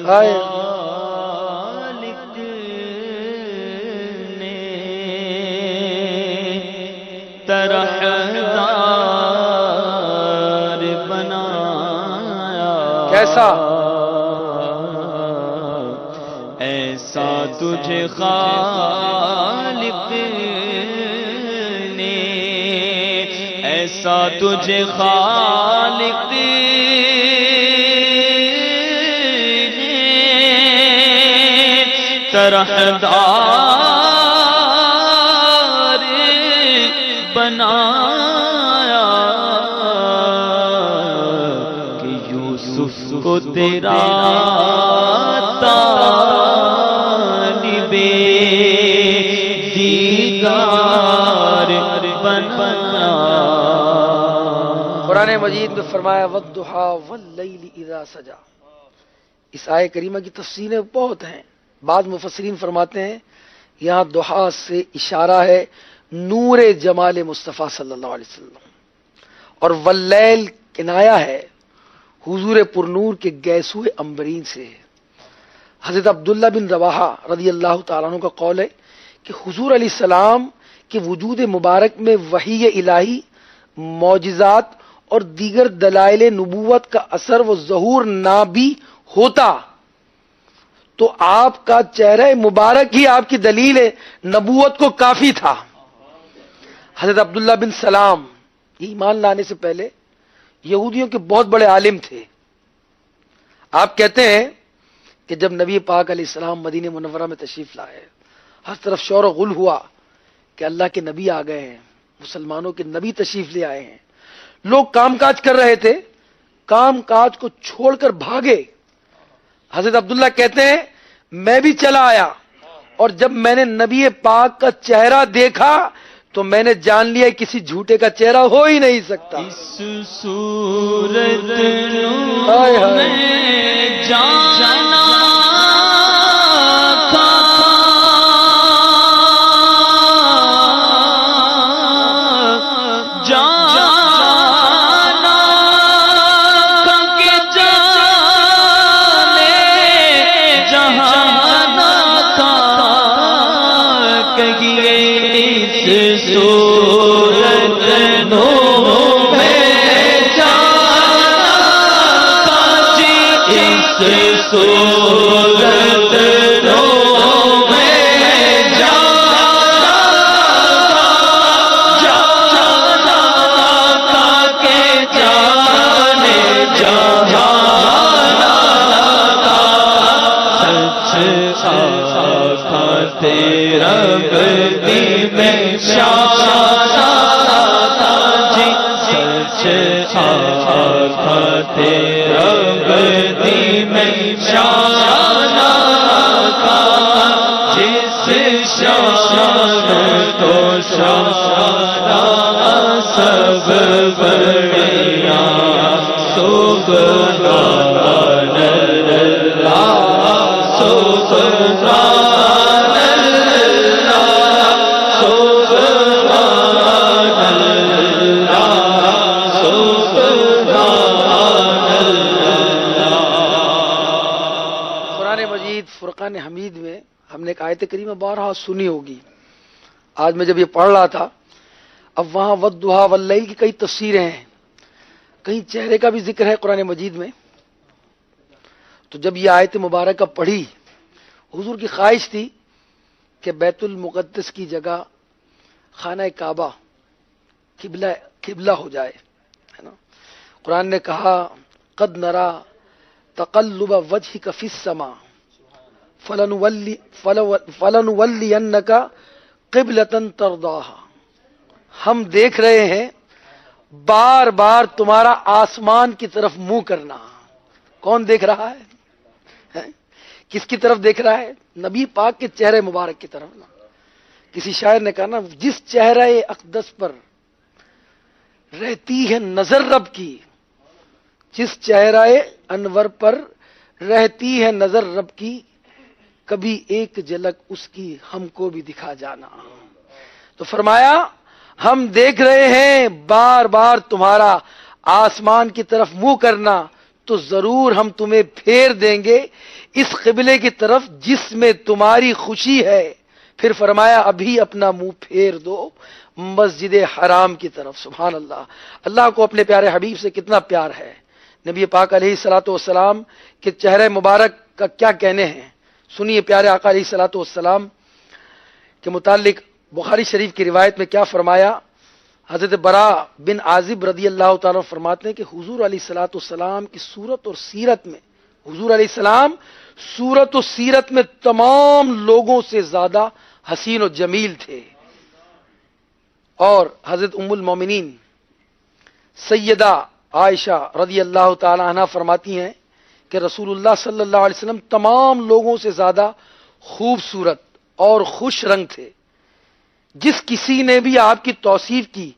خالق نے طرحدار بنایا، کیسا ایسا تجھے خالق نے، ایسا تجھے خالق طرحدار بنایا کہ یوسف کو تیرا طالب دیدار بنایا۔ قرآن مجید میں فرمایا والضحیٰ واللیل اذا سجا۔ اس آیہ کریمہ کی تفسیریں بہت ہیں۔ بعض مفسرین فرماتے ہیں یہاں ضحیٰ سے اشارہ ہے نور جمال مصطفیٰ صلی اللہ علیہ وسلم، اور واللیل کنایہ ہے حضور پرنور کے گیسوئے عنبرین سے۔ حضرت عبداللہ بن رواحہ رضی اللہ تعالیٰ عنہ کا قول ہے کہ حضور علیہ السلام کے وجود مبارک میں وحی الہی، معجزات اور دیگر دلائل نبوت کا اثر و ظہور نہ بھی ہوتا تو آپ کا چہرہ مبارک ہی آپ کی دلیل نبوت کو کافی تھا۔ حضرت عبداللہ بن سلام یہ ایمان لانے سے پہلے یہودیوں کے بہت بڑے عالم تھے۔ آپ کہتے ہیں کہ جب نبی پاک علیہ السلام مدینہ منورہ میں تشریف لائے، ہر طرف شور و غل ہوا کہ اللہ کے نبی آ گئے ہیں، مسلمانوں کے نبی تشریف لے آئے ہیں۔ لوگ کام کاج کر رہے تھے، کام کاج کو چھوڑ کر بھاگے۔ حضرت عبداللہ کہتے ہیں میں بھی چلا آیا، اور جب میں نے نبی پاک کا چہرہ دیکھا تو میں نے جان لیا کسی جھوٹے کا چہرہ ہو ہی نہیں سکتا۔ اس صورت ہائے ہائے۔ میں جانا تھا، جانا تھا کہ جانے جہانا تھا، کہیے اس صورت میں جانا تھا جی، اس صورت میں جانا تھا کہ جانے جہانا تھا، سچ آقا تیرا بدی میں شانا تھا جی، سچ آقا تیرا بدی میں شانا تھا، جس شان کو شانا سب بڑیا سبحان اللہ، سبحان اللہ، سبحان اللہ، سبحان اللہ۔ قرآن مجید فرقان حمید میں ہم نے ایک آیت کریمہ بارہا سنی ہوگی۔ آج میں جب یہ پڑھ رہا تھا، اب وہاں والضحیٰ واللیل کی کئی تفسیریں ہیں، کہیں چہرے کا بھی ذکر ہے قرآن مجید میں۔ تو جب یہ آیت مبارکہ پڑھی، حضور کی خواہش تھی کہ بیت المقدس کی جگہ خانہ کعبہ قبلہ ہو جائے، ہے نا۔ قرآن نے کہا قد نرا تقلب وجهك في السماء فلنولینک قبلة ترضاها۔ ہم دیکھ رہے ہیں بار بار تمہارا آسمان کی طرف منہ کرنا۔ کون دیکھ رہا ہے؟ کس کی طرف دیکھ رہا ہے؟ نبی پاک کے چہرے مبارک کی طرف نا۔ کسی شاعر نے کہا نا، جس چہرہ اقدس پر رہتی ہے نظر رب کی، جس چہرہ انور پر رہتی ہے نظر رب کی، کبھی ایک جھلک اس کی ہم کو بھی دکھا جانا۔ تو فرمایا ہم دیکھ رہے ہیں بار بار تمہارا آسمان کی طرف منہ کرنا، تو ضرور ہم تمہیں پھیر دیں گے اس قبلے کی طرف جس میں تمہاری خوشی ہے. پھر فرمایا ابھی اپنا منہ پھیر دو مسجد حرام کی طرف. سبحان اللہ. اللہ کو اپنے پیارے حبیب سے کتنا پیار ہے. نبی پاک علیہ الصلوۃ والسلام کے چہرے مبارک کا کیا کہنے ہیں. سنیے پیارے آقا علیہ الصلوۃ والسلام کے متعلق بخاری شریف کی روایت میں کیا فرمایا. حضرت برا بن عازب رضی اللہ تعالیٰ فرماتے ہیں کہ حضور علیہ الصلوۃ والسلام کی صورت اور سیرت میں، حضور علیہ السلام صورت و سیرت میں تمام لوگوں سے زیادہ حسین و جمیل تھے. اور حضرت ام المومنین سیدہ عائشہ رضی اللہ تعالی عنہ فرماتی ہیں کہ رسول اللہ صلی اللہ علیہ وسلم تمام لوگوں سے زیادہ خوبصورت اور خوش رنگ تھے. جس کسی نے بھی آپ کی توصیف کی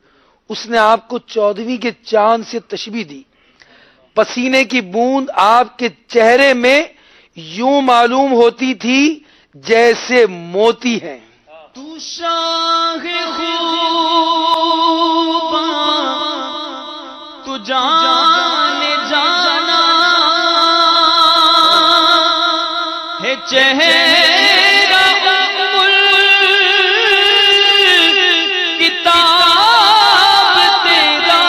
اس نے آپ کو 14ویں کے چاند سے تشبیہ دی. پسینے کی بوند آپ کے چہرے میں یوں معلوم ہوتی تھی جیسے موتی ہیں. تو شاہ خوباں تو جان جانا ہے چہرہ کتاب تیرا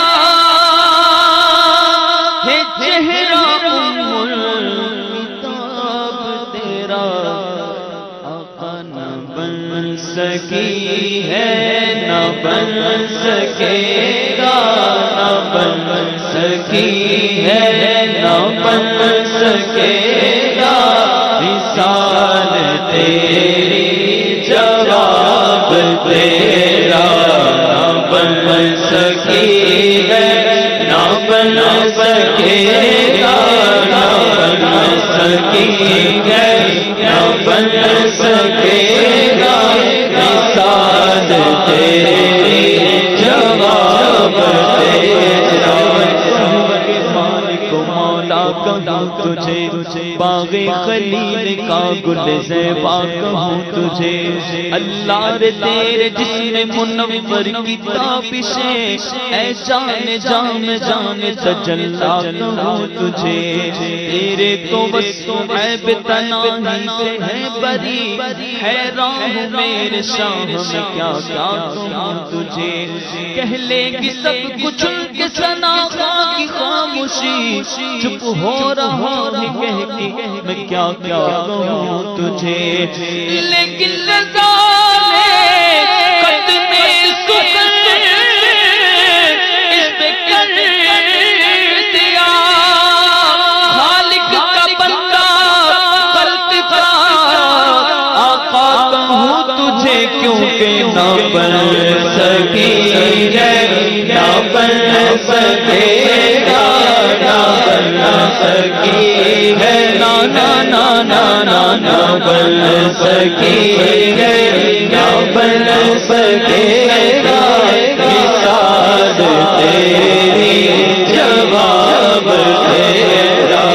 ہے چہرہ کتاب تیرا. آقا نہ بن سکی ہے نہ بن سکے گا، نہ بن سکی ہے نہ بن سکے گا. مثال تیری جواب تیرا، نہ بن سکی ہے نہ بن سکے گا، نہ بن سکی ہے نہ بن سکے گا. مثال تیری جواب تیرا. مالک مولا کہوں تجھے، باغ خلیل کا گل زیبا کہوں تجھے. اللہ رے تیرے جسم منور کی تابشیں اے جان جام جان تجلا کہوں تجھے. تیرے تو بس عیب تنہائی سے ہے بری، حیران ہوں میرے شاہ میں کیا کیا کہوں تجھے. کہہ لے گی سب کچھ ان کے ثنا کی خاموشی، چپ ہو رہا ہے کہہ کے میں کیا کیا کہوں تجھے. لیکن لگانے قدم سکر اس پہ کر دیا. خالق کا بندہ خلق کا آقا کہوں تجھے کیونکہ نہ بن سکی ہے نہ بن سکے گا، نہ بن سکی ہے نہ نہ نہ نہ نہ نہ بن سکی ہے نہ بن سکے گا. مثال تیری جواب تیرا.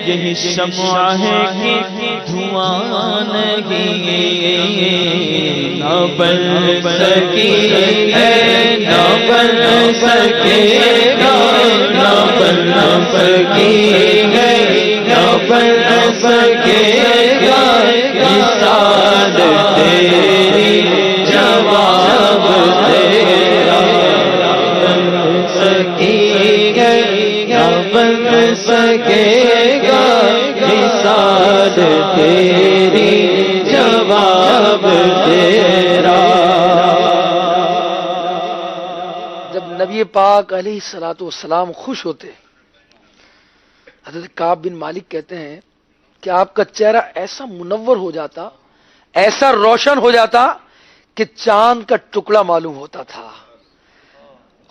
یہی شمع ہے کہ دھواں نہیں، نہ بن سکی ہے نہ بن سکے گا، نہ بن سکی ہے نہ بن سکے گا. مثال تیری جواب تیرا. بن سکی ہے نہ بن سکے گا. مثال تیری جواب تیرا. جب نبی پاک علیہ الصلوۃ والسلام خوش ہوتے، حضرت کعب بن مالک کہتے ہیں کہ آپ کا چہرہ ایسا منور ہو جاتا، ایسا روشن ہو جاتا کہ چاند کا ٹکڑا معلوم ہوتا تھا.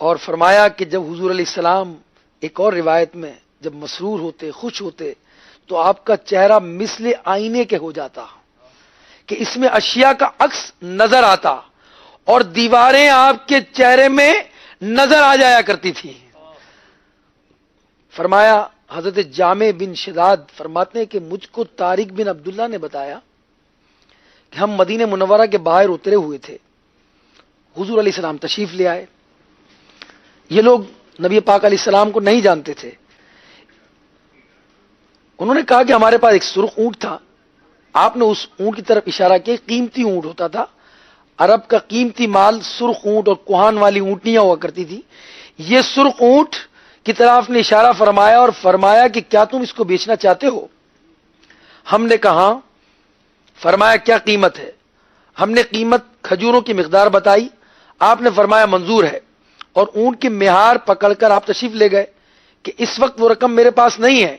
اور فرمایا کہ جب حضور علیہ السلام ایک اور روایت میں جب مسرور ہوتے، خوش ہوتے تو آپ کا چہرہ مثل آئینے کے ہو جاتا کہ اس میں اشیاء کا عکس نظر آتا اور دیواریں آپ کے چہرے میں نظر آ جایا کرتی تھی. فرمایا حضرت جامع بن شداد فرماتے ہیں کہ مجھ کو طارق بن عبداللہ نے بتایا کہ ہم مدینہ منورہ کے باہر اترے ہوئے تھے. حضور علیہ السلام تشریف لے آئے. یہ لوگ نبی پاک علیہ السلام کو نہیں جانتے تھے. انہوں نے کہا کہ ہمارے پاس ایک سرخ اونٹ تھا. آپ نے اس اونٹ کی طرف اشارہ کیا. قیمتی اونٹ ہوتا تھا. عرب کا قیمتی مال سرخ اونٹ اور کوہان والی اونٹنیاں ہوا کرتی تھی. یہ سرخ اونٹ کی طرف نے اشارہ فرمایا اور فرمایا کہ کیا تم اس کو بیچنا چاہتے ہو؟ ہم نے کہا. فرمایا کیا قیمت ہے؟ ہم نے قیمت کھجوروں کی مقدار بتائی. آپ نے فرمایا منظور ہے. اور اونٹ کی مہار پکڑ کر آپ تشریف لے گئے کہ اس وقت وہ رقم میرے پاس نہیں ہے.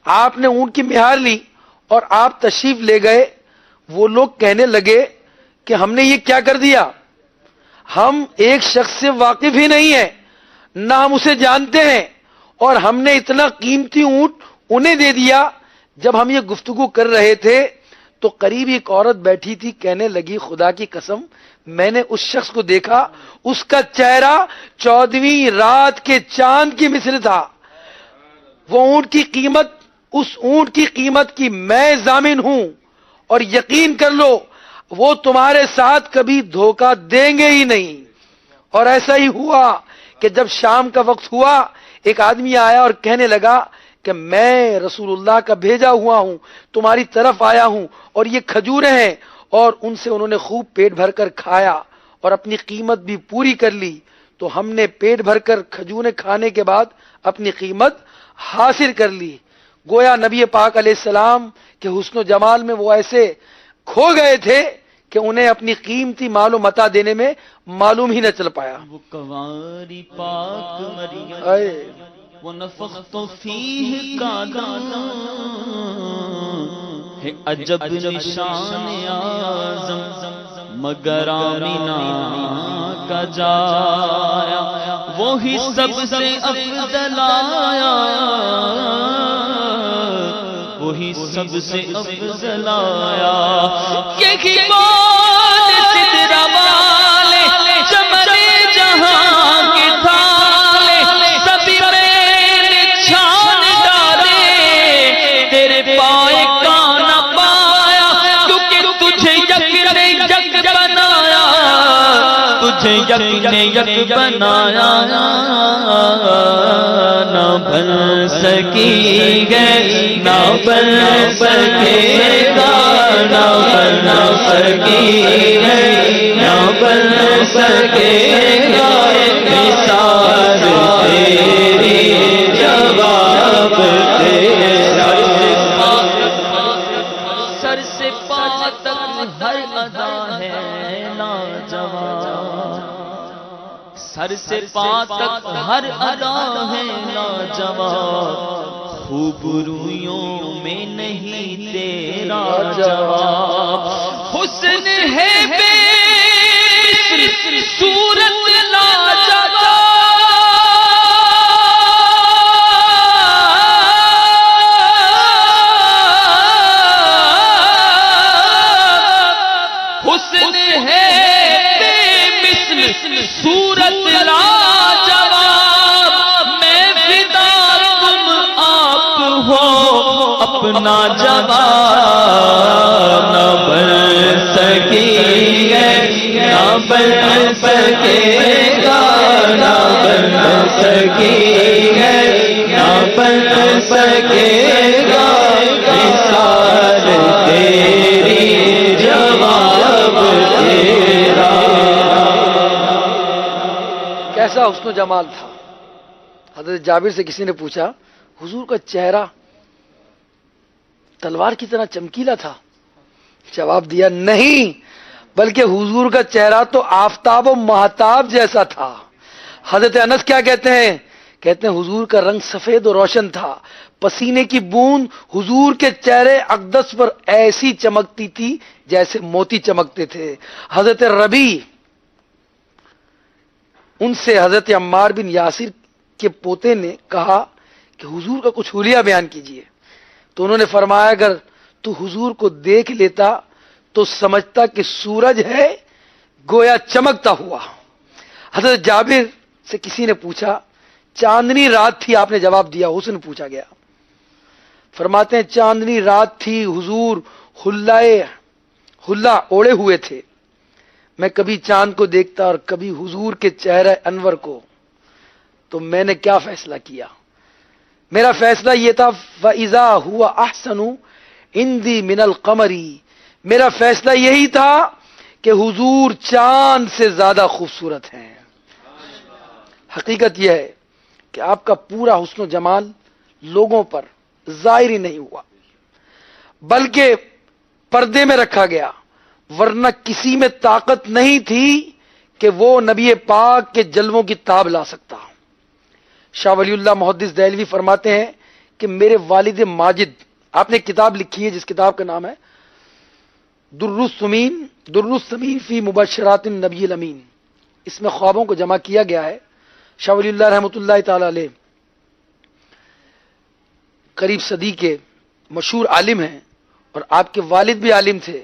آپ نے اونٹ کی مہار لی اور آپ تشریف لے گئے. وہ لوگ کہنے لگے کہ ہم نے یہ کیا کر دیا؟ ہم ایک شخص سے واقف ہی نہیں ہیں، نہ ہم اسے جانتے ہیں، اور ہم نے اتنا قیمتی اونٹ انہیں دے دیا. جب ہم یہ گفتگو کر رہے تھے تو قریب ایک عورت بیٹھی تھی. کہنے لگی خدا کی قسم میں نے اس شخص کو دیکھا، اس کا چہرہ 14ویں رات کے چاند کی مثل تھا. وہ اونٹ کی قیمت، اس اونٹ کی قیمت کی میں ضامن ہوں، اور یقین کر لو وہ تمہارے ساتھ کبھی دھوکہ دیں گے ہی نہیں. اور ایسا ہی ہوا کہ جب شام کا وقت ہوا ایک آدمی آیا اور کہنے لگا کہ میں رسول اللہ کا بھیجا ہوا ہوں، تمہاری طرف آیا ہوں، اور یہ کھجوریں ہیں. اور ان سے انہوں نے خوب پیٹ بھر کر کھایا اور اپنی قیمت بھی پوری کر لی. تو ہم نے پیٹ بھر کر کھجوریں کھانے کے بعد اپنی قیمت حاصل کر لی. گویا نبی پاک علیہ السلام کے حسن و جمال میں وہ ایسے کھو گئے تھے کہ انہیں اپنی قیمتی مال و متاع دینے میں معلوم ہی نہ چل پایا. وہ کواری پاک مریم ونفخت فیہ کا دانا ہے عجب نشان اعظم مگر آمینہ کا جایا وہی سب سے افضل آیا وہی سب سے افضل آیا کہ باد سدرہ والے چمنے جہاں کے تھالے سبھی میں چھان ڈالے تیرے پائے کا نہ پایا کیونکہ تجھے یک نے یک بنایا تجھے یک نے یک بنایا نہ بن سکی گے نہ بن سکے گا نہ بن سکی گے نہ بن سکے گا مثال تیری جواب تیرا سر سے پا تک ہر ادا ہے لاجواب سر سے پا تک ہر ادا ہے لاجواب خوب رویوں میں نہیں تیرا جواب حسن ہے بے مثل صورت لاجواب حسن ہے بے مثل صورت لاجواب میں فدا تم آپ ہو اپنا جواب نہ بن سکی گے نہ بن سکے گا نہ بن سکی گے نہ بن سکے گا مثال تیری جواب تیرا. کیسا حسن و جمال تھا. حضرت جابر سے کسی نے پوچھا حضور کا چہرہ تلوار کی طرح چمکیلا تھا؟ جواب دیا نہیں، بلکہ حضور کا چہرہ تو آفتاب و مہتاب جیسا تھا. حضرت انس کیا کہتے ہیں؟ کہتے ہیں حضور کا رنگ سفید و روشن تھا. پسینے کی بوند حضور کے چہرے اقدس پر ایسی چمکتی تھی جیسے موتی چمکتے تھے. حضرت ربی ان سے حضرت عمار بن یاسر کے پوتے نے کہا کہ حضور کا کچھ حلیہ بیان کیجئے. تو انہوں نے فرمایا اگر تو حضور کو دیکھ لیتا تو سمجھتا کہ سورج ہے گویا چمکتا ہوا۔ حضرت جابر سے کسی نے پوچھا چاندنی رات تھی، آپ نے جواب دیا، حسن پوچھا گیا، فرماتے ہیں چاندنی رات تھی، حضور حلہ اوڑے ہوئے تھے، میں کبھی چاند کو دیکھتا اور کبھی حضور کے چہرہ انور کو، تو میں نے کیا فیصلہ کیا؟ میرا فیصلہ یہ تھا فَإِذَا هُوَ أَحْسَنُ عِنْدِي مِنَ الْقَمَرِ، میرا فیصلہ یہی تھا کہ حضور چاند سے زیادہ خوبصورت ہیں۔ حقیقت یہ ہے کہ آپ کا پورا حسن و جمال لوگوں پر ظاہر ہی نہیں ہوا بلکہ پردے میں رکھا گیا، ورنہ کسی میں طاقت نہیں تھی کہ وہ نبی پاک کے جلووں کی تاب لا سکتا۔ شاہ ولی اللہ محدث دہلوی فرماتے ہیں کہ میرے والد ماجد، آپ نے ایک کتاب لکھی ہے جس کتاب کا نام ہے در السمین فی مبشرات النبی الامین، اس میں خوابوں کو جمع کیا گیا ہے۔ شاہ ولی اللہ رحمۃ اللہ تعالی علیہ قریب صدی کے مشہور عالم ہیں اور آپ کے والد بھی عالم تھے۔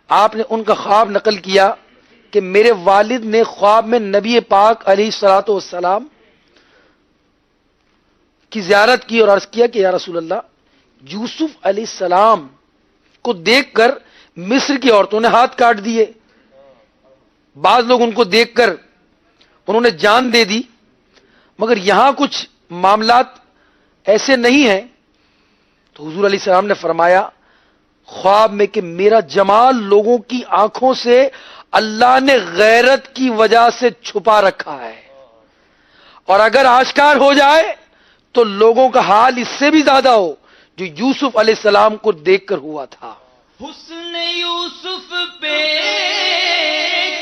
آپ نے ان کا خواب نقل کیا کہ میرے والد نے خواب میں نبی پاک علیہ الصلوۃ والسلام کی زیارت کی اور عرض کیا کہ یا رسول اللہ، یوسف علیہ السلام کو دیکھ کر مصر کی عورتوں نے ہاتھ کاٹ دیے، بعض لوگ ان کو دیکھ کر انہوں نے جان دے دی، مگر یہاں کچھ معاملات ایسے نہیں ہیں۔ تو حضور علیہ السلام نے فرمایا خواب میں کہ میرا جمال لوگوں کی آنکھوں سے اللہ نے غیرت کی وجہ سے چھپا رکھا ہے، اور اگر آشکار ہو جائے تو لوگوں کا حال اس سے بھی زیادہ ہو جو یوسف علیہ السلام کو دیکھ کر ہوا تھا۔ حسن یوسف پہ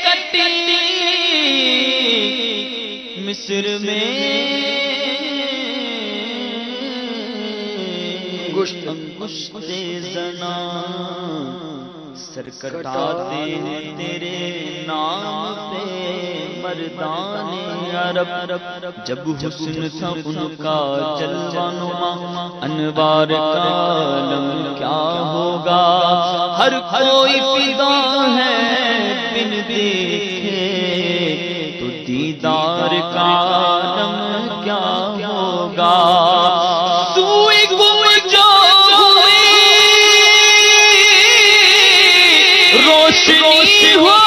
کٹی مصر میں انگشت زنا سر کٹاتے ہیں تیرے نام پہ مردان عرب، جب حسن تھا ان کا جلوہ نما انوار کا عالم کیا ہوگا، ہر کوئی فدا ہے بن دیکھے تو دیدار کا عالم کیا ہوگا۔ سوئی گم جو ہوئی روشنی ہو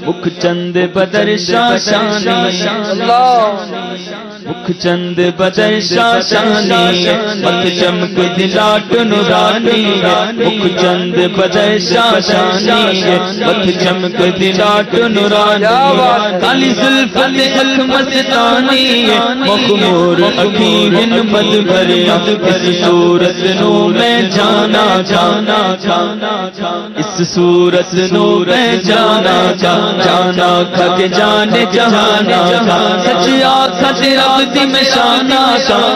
مکھ چند بدر شاشانی، مکھ چند بدر شاشانی، مکھ چمک دلاٹ نورانی، مکھ چند بدر شاشانی، مکھ چمک دلاٹ نورانی، کالی زلف اک مستانی، مخمور اکھیں مد بھرے، اس صورت نو میں جانا جانا جانا، اس صورت نو میں جانا جانا، کھگ جانے جہانا، سچ آکھا تیرا دی میں شانہ،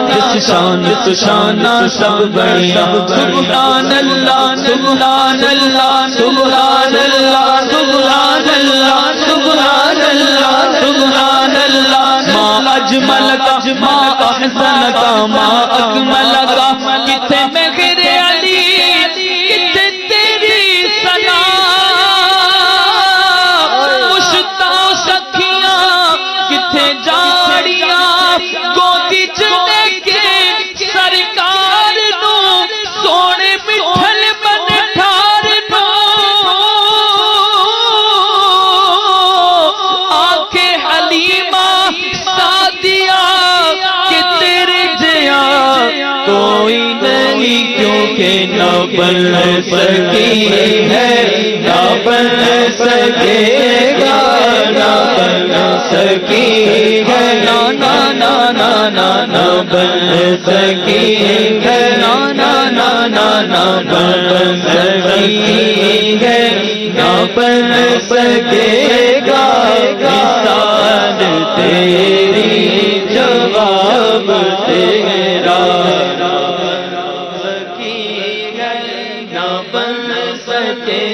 جس شان تو شانہ سب بڑی، سبحان اللہ سبحان اللہ سبحان اللہ سبحان اللہ سبحان اللہ سبحان اللہ، ما اجمل کا ما احسن کا ما اکمل کا، کتنے میں غیر علی کتنے تیری ثنا، مشتا سکھیاں کتنے جاڑیاں گودی چلے کے سرکار نو، سونے مٹھل بن ٹھار نو، آنکھیں حلیمہ سعدیہ کہ تیرے جیا کوئی نہیں، کیونکہ نہ بن سکی ہے، نہ بن سکے گا، نہ بن سکی ہے، نہ بن سکی ہے، نہ بن سکے گا مثال تیری، جواب تیرا نہ بن سکے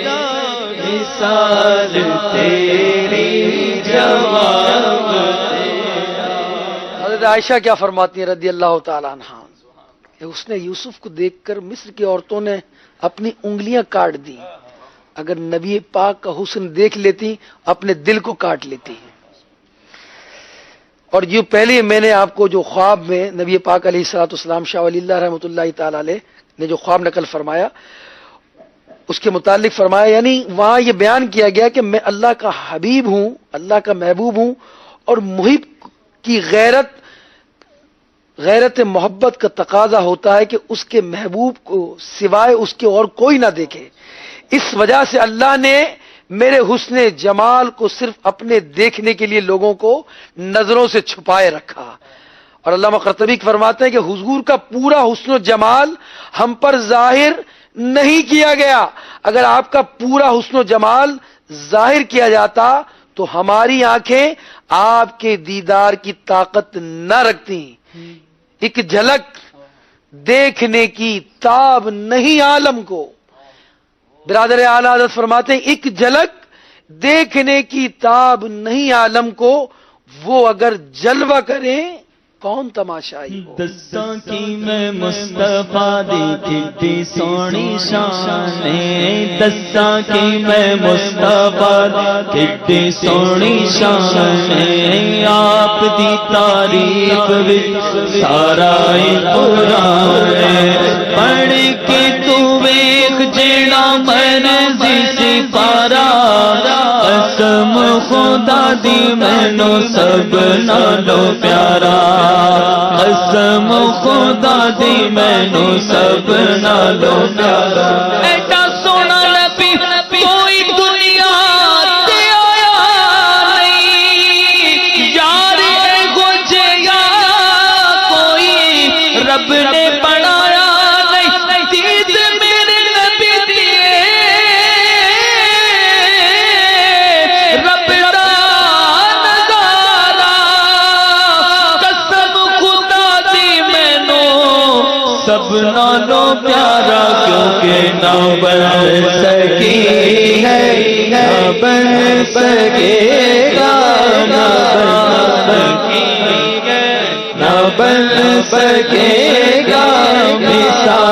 گا مثال تیری، جواب تیرا۔ حضرت عائشہ کیا فرماتی ہیں رضی اللہ تعالیٰ عنہا کہ اس نے یوسف کو دیکھ کر مصر کی عورتوں نے اپنی انگلیاں کاٹ دی، اگر نبی پاک کا حسن دیکھ لیتی اپنے دل کو کاٹ لیتی۔ اور جو پہلے میں نے آپ کو جو خواب میں نبی پاک علیہ الصلوۃ والسلام شاہ ولی اللہ رحمۃ اللہ تعالی علیہ نے جو خواب نقل فرمایا اس کے متعلق فرمایا، یعنی وہاں یہ بیان کیا گیا کہ میں اللہ کا حبیب ہوں، اللہ کا محبوب ہوں، اور محب کی غیرت محبت کا تقاضا ہوتا ہے کہ اس کے محبوب کو سوائے اس کے اور کوئی نہ دیکھے، اس وجہ سے اللہ نے میرے حسن جمال کو صرف اپنے دیکھنے کے لیے لوگوں کو نظروں سے چھپائے رکھا۔ اور علامہ قرطبی فرماتے ہیں کہ حضور کا پورا حسن و جمال ہم پر ظاہر نہیں کیا گیا، اگر آپ کا پورا حسن و جمال ظاہر کیا جاتا تو ہماری آنکھیں آپ کے دیدار کی طاقت نہ رکھتی، ایک جھلک دیکھنے کی تاب نہیں عالم کو۔ برادر اعلی حضرت فرماتے ہیں ایک جھلک دیکھنے کی تاب نہیں عالم کو، وہ اگر جلوہ کریں کون تماشائی ہو۔ دساں کی میں مصطفیٰ دی کتنی سونی شان ہے، دساں کی میں مصطفیٰ دی کتنی سونی شان ہے، آپ دی تعریف وچ سارا قرآن ہے، پڑھ کے تو ویکھ جیڑا مرضی سپارا، قسم خدا دی مینو سب نالو پیارا، قسم خدا دی مینو سب نالو پیارا، ایڈا سونا نبی کوئی دنیا تے آیا نہیں، یار ایہو جیا کوئی رب نے بنایا نہیں، دید میرے نبی دی رب دا نظارہ، قسم خدا دی مینو سب نالوں پیارا، کیونکہ نہ بن سکی ہے، نہ بن سکے گا، نہ بن سکے گا مثال